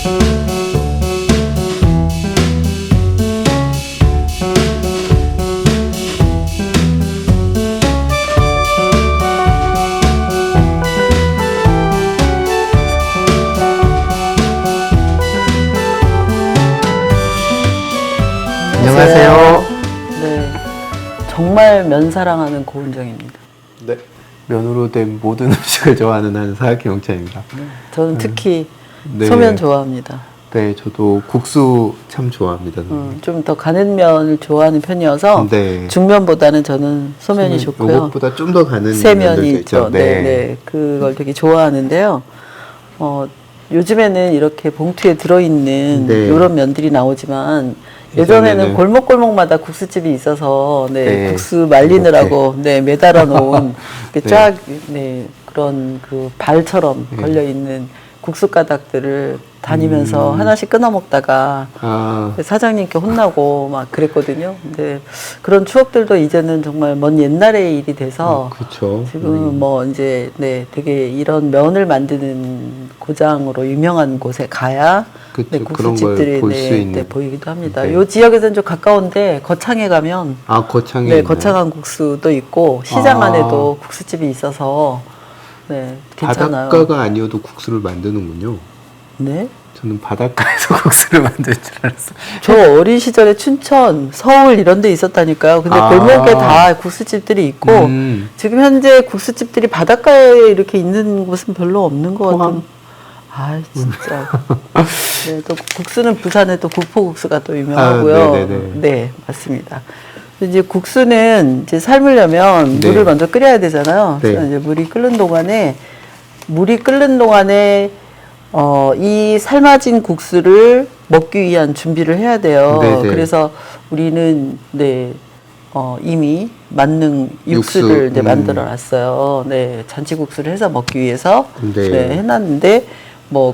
안녕하세요. 네, 정말 면 사랑하는 고은정입니다. 네, 면으로 된 모든 음식을 좋아하는 한 사학기 영차입니다. 네, 저는 특히 네. 소면 좋아합니다. 네, 저도 국수 참 좋아합니다. 좀 더 가는 면을 좋아하는 편이어서 네. 중면보다는 저는 소면이 좋고요. 이것보다 좀 더 가는 세면이 면들도 있죠. 네. 네, 그걸 되게 좋아하는데요. 요즘에는 이렇게 봉투에 들어있는 네. 이런 면들이 나오지만 예전에는 골목골목마다 국수집이 있어서 네. 국수 말리느라고 매달아 놓은 네. 쫙 그런 그 발처럼 걸려 있는 국수 가닥들을 다니면서 하나씩 끊어 먹다가 사장님께 혼나고 막 그랬거든요. 근데 그런 추억들도 이제는 정말 먼 옛날의 일이 돼서 그렇죠. 지금 뭐 이제 되게 이런 면을 만드는 고장으로 유명한 곳에 가야 국수집들이 보이기도 합니다. 이 지역에서는 좀 가까운데 거창에 가면 거창에 거창한 국수도 있고 시장 안에도 국수집이 있어서 괜찮아요. 바닷가가 아니어도 국수를 만드는군요. 네. 저는 바닷가에서 국수를 만들 줄 알았어요. 저 어린 시절에 춘천, 서울 이런 데 있었다니까요. 근데 골목에 다 국수집들이 있고 지금 현재 국수집들이 바닷가에 이렇게 있는 곳은 별로 없는 것 같은. 진짜. 네, 또 국수는 부산에 또 구포국수가 또 유명하고요. 네, 맞습니다. 이제 국수는 이제 삶으려면 물을 먼저 끓여야 되잖아요. 그래서 이제 물이 끓는 동안에 이 삶아진 국수를 먹기 위한 준비를 해야 돼요. 그래서 우리는 이미 만능 육수를 만들어 놨어요. 잔치국수를 해서 먹기 위해서 해놨는데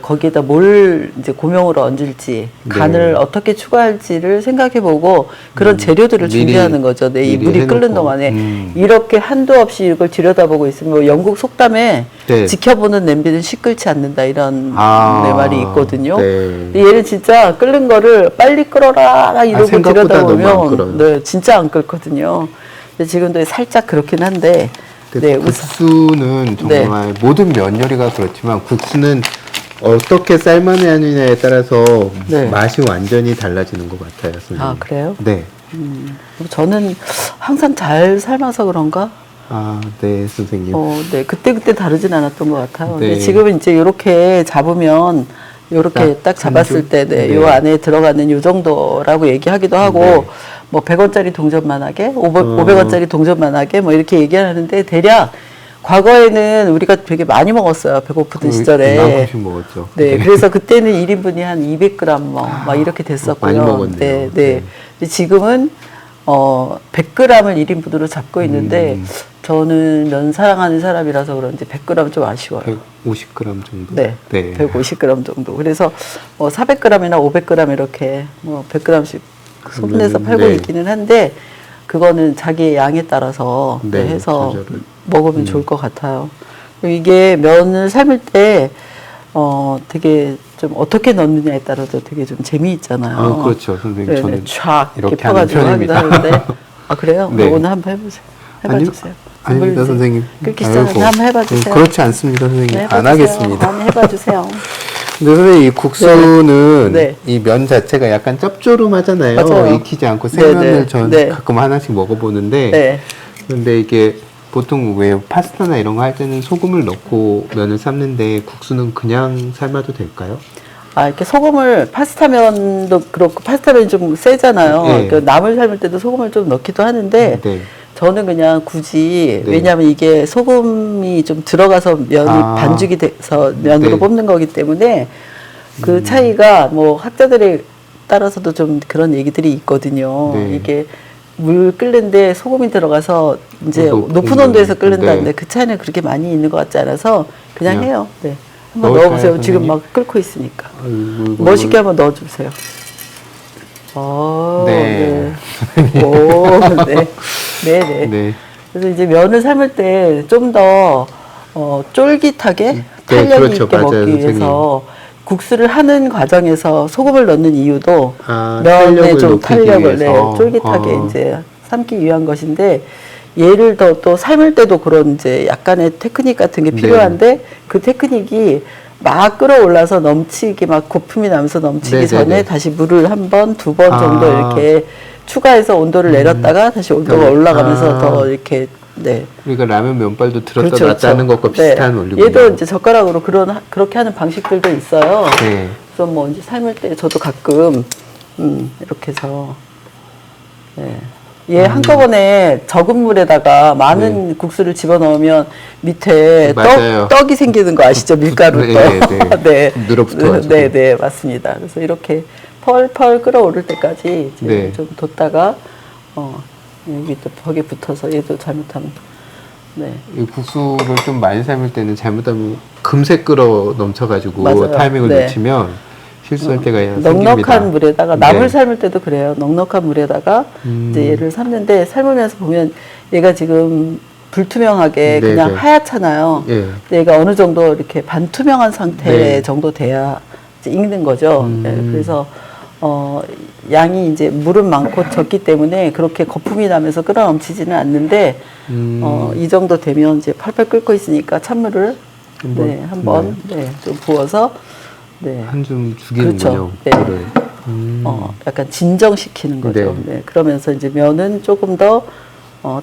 거기에다 뭘 이제 고명으로 얹을지 간을 어떻게 추가할지를 생각해보고 그런 재료들을 준비하는 거죠. 이 물이 끓는 동안에 이렇게 한도 없이 이걸 들여다보고 있으면 영국 속담에 지켜보는 냄비는 시끌지 않는다 이런 말이 있거든요. 근데 얘는 진짜 끓는 거를 빨리 끓어라 이러고 들여다보면 진짜 안 끓거든요. 근데 지금도 살짝 그렇긴 한데 국수는 정말 모든 면 요리가 그렇지만 국수는 어떻게 삶아내느냐에 따라서 맛이 완전히 달라지는 것 같아요. 선생님. 그래요? 네. 저는 항상 잘 삶아서 그런가? 네, 선생님. 그때 다르진 않았던 것 같아요. 근데 지금은 이제 이렇게 잡으면 요렇게 딱 잡았을 때, 요 안에 들어가는 요 정도라고 얘기하기도 하고, 100원짜리 동전만하게, 500원짜리 동전만하게, 이렇게 얘기하는데, 대략, 과거에는 우리가 되게 많이 먹었어요. 배고프던 시절에. 이만큼씩 먹었죠. 그래서 그때는 1인분이 한 200g 막 이렇게 됐었고요. 많이 먹었네요. 근데 지금은 100g을 1인분으로 잡고 있는데 저는 면 사랑하는 사람이라서 그런지 100g 좀 아쉬워요. 150g 정도. 150g 정도. 그래서 400g이나 500g 이렇게 100g씩 소분해서 팔고 있기는 한데 그거는 자기의 양에 따라서 해서 먹으면 좋을 것 같아요. 이게 면을 삶을 때 되게 좀 어떻게 넣느냐에 따라서 되게 좀 재미있잖아요. 그렇죠, 선생님. 저는 촥 이렇게 펴가지고 하기도 하는데. 그래요? 오늘 한번 해보세요. 해봐주세요. 아닙니다, 선생님. 끓기 시작하면 한번 해봐주세요. 그렇지 않습니다, 선생님. 안 하겠습니다. 한번 해봐주세요. 근데 선생님, 이 국수는 이 면 자체가 약간 짭조름하잖아요. 맞아요. 익히지 않고 생면을 전 가끔 하나씩 먹어보는데 근데 이게 보통 왜 파스타나 이런 거 할 때는 소금을 넣고 면을 삶는데 국수는 그냥 삶아도 될까요? 이렇게 소금을 파스타면도 그렇고 파스타면이 좀 세잖아요. 그러니까 나물 삶을 때도 소금을 좀 넣기도 하는데 저는 그냥 굳이 왜냐하면 이게 소금이 좀 들어가서 면이 반죽이 돼서 면으로 뽑는 거기 때문에 그 차이가 학자들에 따라서도 좀 그런 얘기들이 있거든요. 이게 물 끓는데 소금이 들어가서 이제 높은 온도에서 끓는다는데 그 차이는 그렇게 많이 있는 것 같지 않아서 그냥 해요. 한번 넣어보세요. 선생님? 지금 막 끓고 있으니까. 멋있게 한번 넣어주세요. 오, 그래서 이제 면을 삶을 때 좀 더 쫄깃하게 탄력이 있게 먹기 위해서 국수를 하는 과정에서 소금을 넣는 이유도 면에 탄력을 좀 높이기 탄력을 위해서. 쫄깃하게 이제 삶기 위한 것인데 얘를 더 또 삶을 때도 그런 이제 약간의 테크닉 같은 게 필요한데 그 테크닉이 막 끓어올라서 넘치게 막 거품이 나면서 넘치기 전에 다시 물을 한 번, 두 번 정도 이렇게 추가해서 온도를 내렸다가 다시 온도가 올라가면서 더 이렇게 네. 우리가 라면 면발도 들었다 그렇죠, 놨다 하는 것과 비슷한 원리군요. 얘도 이제 젓가락으로 그렇게 하는 방식들도 있어요. 네. 그래서 뭐 이제 삶을 때 저도 가끔 이렇게 해서 얘 한꺼번에 적은 물에다가 많은 국수를 집어넣으면 밑에 떡이 생기는 거 아시죠? 밀가루 떡. 네. 늘어붙어가지고. 네, 맞습니다. 그래서 이렇게 펄펄 끓어오를 때까지 이제 좀 뒀다가 여기 또 벽에 붙어서 얘도 잘못하면 이 국수를 좀 많이 삶을 때는 잘못하면 금세 끓어 넘쳐가지고 맞아요. 타이밍을 놓치면 실수할 때가 생깁니다. 넉넉한 물에다가 나물 삶을 때도 그래요. 넉넉한 물에다가 이제 얘를 삶는데 삶으면서 보면 얘가 지금 불투명하게 그냥 하얗잖아요. 얘가 어느 정도 이렇게 반투명한 상태 정도 돼야 이제 익는 거죠. 그래서 양이 이제 물은 많고 적기 때문에 그렇게 거품이 나면서 끓어 넘치지는 않는데 이 정도 되면 이제 팔팔 끓고 있으니까 찬물을 한번 좀 부어서 한줌 죽이는군요. 그렇죠. 약간 진정시키는 거죠. 그러면서 이제 면은 조금 더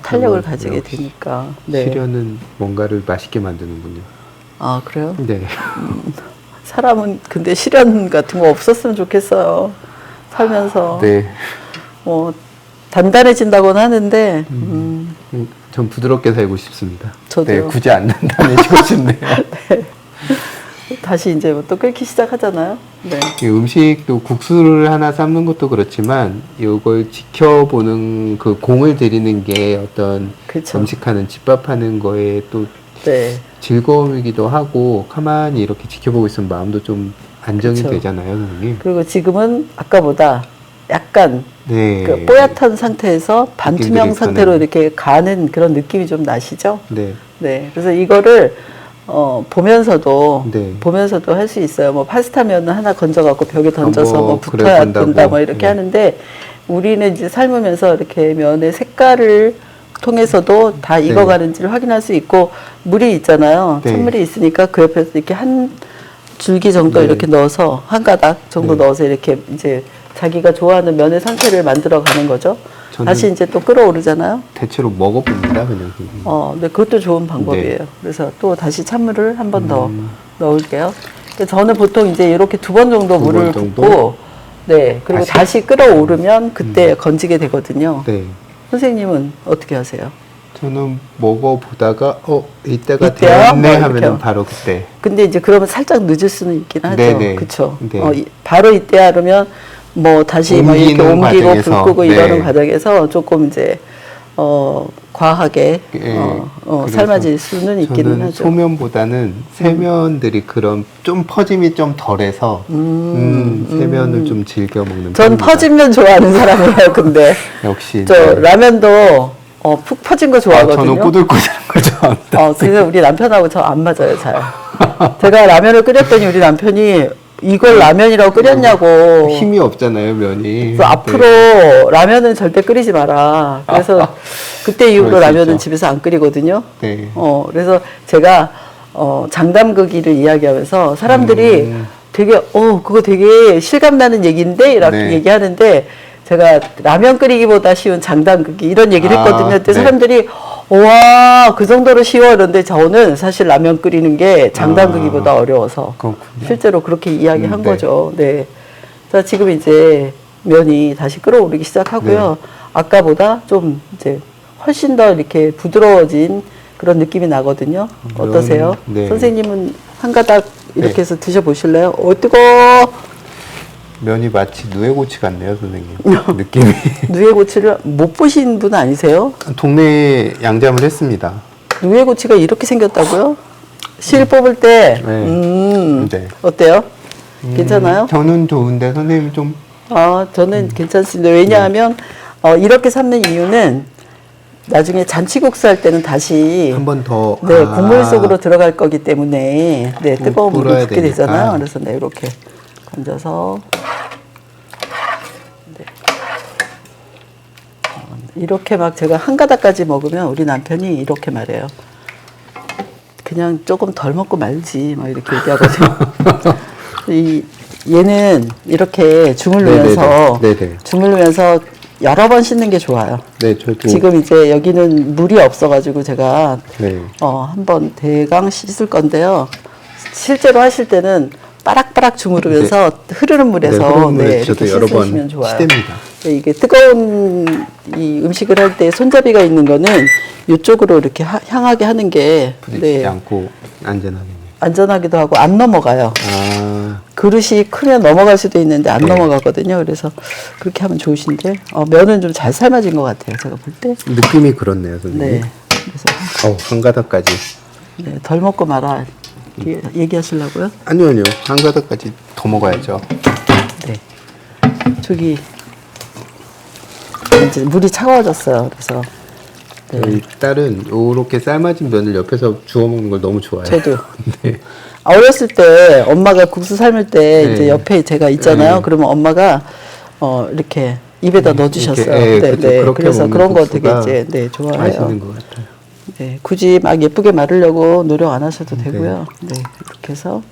탄력을 가지게 되니까. 시련은 뭔가를 맛있게 만드는군요. 아, 그래요? 네. 사람은 근데 시련 같은 거 없었으면 좋겠어요. 살면서. 단단해진다고는 하는데. 전 부드럽게 살고 싶습니다. 저도요. 굳이 안 단단해지고 싶네요. 다시 이제 또 끓기 시작하잖아요. 음식도 국수를 하나 삶는 것도 그렇지만 이걸 지켜보는 그 공을 들이는 게 어떤 음식하는 집밥하는 거에 또 즐거움이기도 하고 가만히 이렇게 지켜보고 있으면 마음도 좀 안정이 되잖아요, 선생님. 그리고 지금은 아까보다 약간 그 뽀얗한 상태에서 반투명 상태로 이렇게 가는 그런 느낌이 좀 나시죠? 그래서 이거를 보면서도 할 수 있어요. 뭐 파스타면은 하나 건져갖고 벽에 던져서 뭐 붙어야 된다 뭐 이렇게 하는데 우리는 이제 삶으면서 이렇게 면의 색깔을 통해서도 다 익어가는지를 확인할 수 있고 물이 있잖아요. 찬물이 있으니까 그 옆에서 이렇게 한 줄기 정도 이렇게 넣어서 한 가닥 정도 넣어서 이렇게 이제 자기가 좋아하는 면의 상태를 만들어 가는 거죠. 다시 이제 또 끓어오르잖아요. 대체로 먹어봅니다, 그냥. 네, 그것도 좋은 방법이에요. 그래서 또 다시 찬물을 한 번 더 넣을게요. 저는 보통 이제 이렇게 2번 정도 물을 붓고, 그리고 다시 끓어오르면 그때 건지게 되거든요. 선생님은 어떻게 하세요? 저는 먹어보다가, 이때가 되었네 하면 바로 그때. 근데 이제 그러면 살짝 늦을 수는 있긴 하죠. 그쵸? 바로 이때 하려면 뭐 다시 막 이렇게 옮기고 불 끄고 이러는 과정에서 조금 이제 과하게 삶아질 수는 있기는 하죠. 소면보다는 세면들이 그런 좀 퍼짐이 좀 덜해서 세면을 좀 즐겨 먹는 전 편입니다. 퍼진 면 좋아하는 사람이에요. 근데 역시 라면도 푹 퍼진 거 좋아하거든요. 저는 꼬들꼬들한 거 좋아합니다. 그래서 우리 남편하고 저 안 맞아요, 잘. 제가 라면을 끓였더니 우리 남편이 이걸 라면이라고 끓였냐고. 힘이 없잖아요, 면이. 그래서 앞으로 라면은 절대 끓이지 마라. 그래서 그때 이후로 라면은 집에서 안 끓이거든요. 그래서 제가 장담그기를 이야기하면서 사람들이 되게 그거 되게 실감나는 얘기인데 이렇게 얘기하는데 제가 라면 끓이기보다 쉬운 장담그기 이런 얘기를 했거든요. 그때 사람들이 와, 그 정도로 쉬워 이런데 저는 사실 라면 끓이는 게 장담그기보다 어려워서 실제로 그렇게 이야기한 거죠. 자, 지금 이제 면이 다시 끓어오르기 시작하고요. 아까보다 좀 이제 훨씬 더 이렇게 부드러워진 그런 느낌이 나거든요. 어떠세요? 선생님은 한 가닥 이렇게 해서 드셔보실래요? 뜨거워. 면이 마치 누에고치 같네요, 선생님. 느낌이. 누에고치를 못 보신 분 아니세요? 동네에 양잠을 했습니다. 누에고치가 이렇게 생겼다고요? 실 뽑을 때. 어때요? 괜찮아요? 저는 좋은데 선생님 좀. 저는 괜찮습니다. 왜냐하면 이렇게 삶는 이유는 나중에 잔치국수 할 때는 다시 한 번 더. 네, 국물 속으로 들어갈 거기 때문에 네, 뜨거운 물을 불어야 붓게 되니까. 되잖아요. 그래서 네, 이렇게 건져서 네. 이렇게 막 제가 한 가닥까지 먹으면 우리 남편이 이렇게 말해요. 그냥 조금 덜 먹고 말지 막 이렇게 얘기하거든요. 얘는 이렇게 주물르면서 네네. 주물르면서 여러 번 씻는 게 좋아요. 네, 저도 지금 이제 여기는 물이 없어가지고 제가 네. 한번 대강 씻을 건데요. 실제로 하실 때는 빠락빠락 주무르면서 흐르는 물에서 네, 이렇게 여러 번 씻으시면 좋아요. 시됩니다. 네, 이게 뜨거운 이 음식을 할 때 손잡이가 있는 거는 이쪽으로 이렇게 향하게 하는 게 부딪히지 않고 안전하게. 안전하기도 하고 안 넘어가요. 아, 그릇이 크면 넘어갈 수도 있는데 안 네. 넘어가거든요. 그래서 그렇게 하면 좋으신데 면은 좀 잘 삶아진 것 같아요. 제가 볼 때. 느낌이 그렇네요, 선생님. 네. 그래서 한 가닥까지. 네, 덜 먹고 말아 얘기하시려고요? 아니요. 한 가닥까지 더 먹어야죠. 네. 저기 이제 물이 차가워졌어요. 그래서 네. 저희 딸은 이렇게 삶아진 면을 옆에서 주워 먹는 걸 너무 좋아해요. 저도. 네. 어렸을 때 엄마가 국수 삶을 때 네. 이제 옆에 제가 있잖아요. 네. 그러면 엄마가 이렇게 입에다 넣어주셨어요. 이렇게, 네. 그렇게 그래서 먹는 그런 거 되게 국수가 이제 좋아해요. 맛있는 것 같아요. 네, 굳이 막 예쁘게 마르려고 노력 안 하셔도 되고요. 네, 이렇게 해서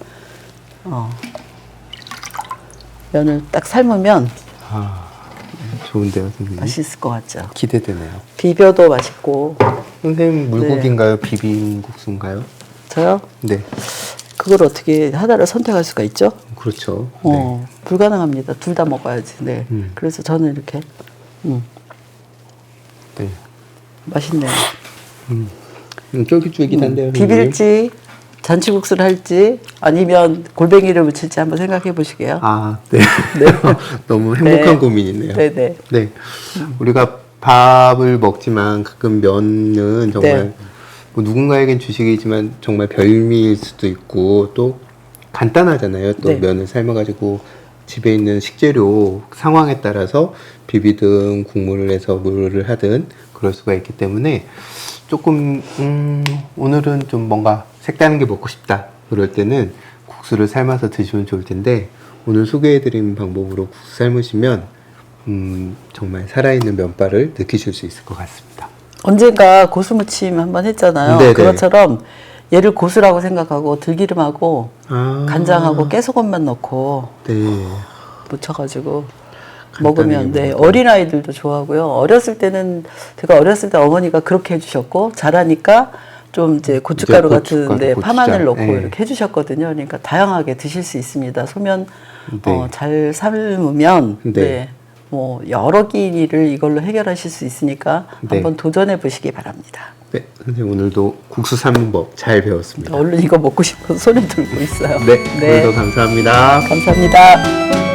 면을 딱 삶으면 좋은데요, 선생님. 맛있을 것 같죠. 기대되네요. 비벼도 맛있고. 선생님 물고기인가요? 비빔국수인가요? 저요? 네, 그걸 어떻게 하나를 선택할 수가 있죠? 그렇죠. 불가능합니다. 둘 다 먹어야지. 네. 그래서 저는 이렇게 네. 맛있네요. 쫄깃쫄깃한데요. 비빌지 잔치국수를 할지 아니면 골뱅이를 무칠지 한번 생각해 보시게요. 아, 네. 네. 너무 행복한 네. 고민이네요. 네네. 네. 우리가 밥을 먹지만 가끔 면은 정말 네. 뭐 누군가에겐 주식이지만 정말 별미일 수도 있고 또 간단하잖아요. 또 네. 면을 삶아가지고 집에 있는 식재료 상황에 따라서 비비든 국물을 해서 물을 하든 그럴 수가 있기 때문에 조금 오늘은 좀 뭔가 색다른 게 먹고 싶다 그럴 때는 국수를 삶아서 드시면 좋을 텐데 오늘 소개해드린 방법으로 국수 삶으시면 정말 살아있는 면발을 느끼실 수 있을 것 같습니다. 언젠가 고수무침 한번 했잖아요. 네네. 그것처럼 얘를 고수라고 생각하고 들기름하고 아. 간장하고 깨소금만 넣고 네. 묻혀가지고 간단하게 먹으면 네, 먹어도. 어린아이들도 좋아하고요. 어렸을 때는 제가 어렸을 때 어머니가 그렇게 해주셨고 자라니까 좀 이제 고춧가루 이제 같은 고춧가루, 데 파마늘 고추장. 넣고 네. 이렇게 해주셨거든요. 그러니까 다양하게 드실 수 있습니다. 소면 네. 잘 삶으면 네. 네, 뭐 여러 끼니를 이걸로 해결하실 수 있으니까 네. 한번 도전해 보시기 바랍니다. 네, 선생님 오늘도 국수 삶는 법 잘 배웠습니다. 얼른 이거 먹고 싶어서 손에 들고 있어요. 네, 오늘도 감사합니다. 감사합니다.